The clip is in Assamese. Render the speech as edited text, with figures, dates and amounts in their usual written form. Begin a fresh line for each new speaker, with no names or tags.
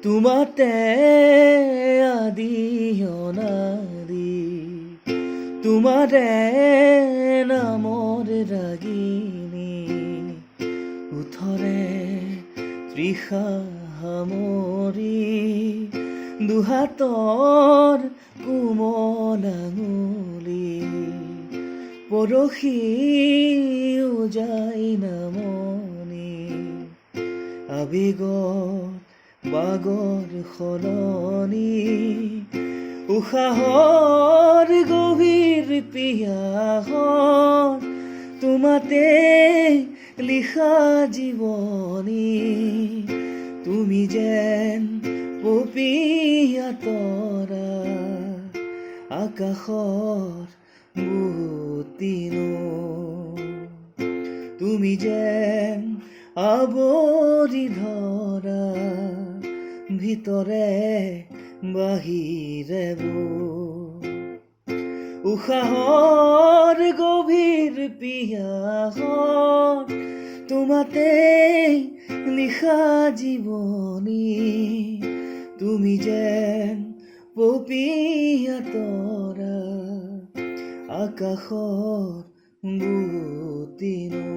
তোমাতে আদি অনাদি তোমাৰে নামৰ ৰাগিনী উঠৰে তৃষা সামৰি দুহাতৰ কোমল আঙুলি পৰশি উজাই নামনি আবেগত বাগৰ সলনি উশাহৰ গভীৰ পিয়াহত তোমাতে লিখা জীৱনী তুমি যেন পপীয়া তৰা আকাশৰ বুটিনো তুমি যেন আৱৰি ধৰা ভিতৰে বাহিৰে উশাহৰ গভীৰ পিয়াহত তোমাতে লিখা জীৱনী তুমি যেন পপীয়া তৰা আকাশৰ বুটিনো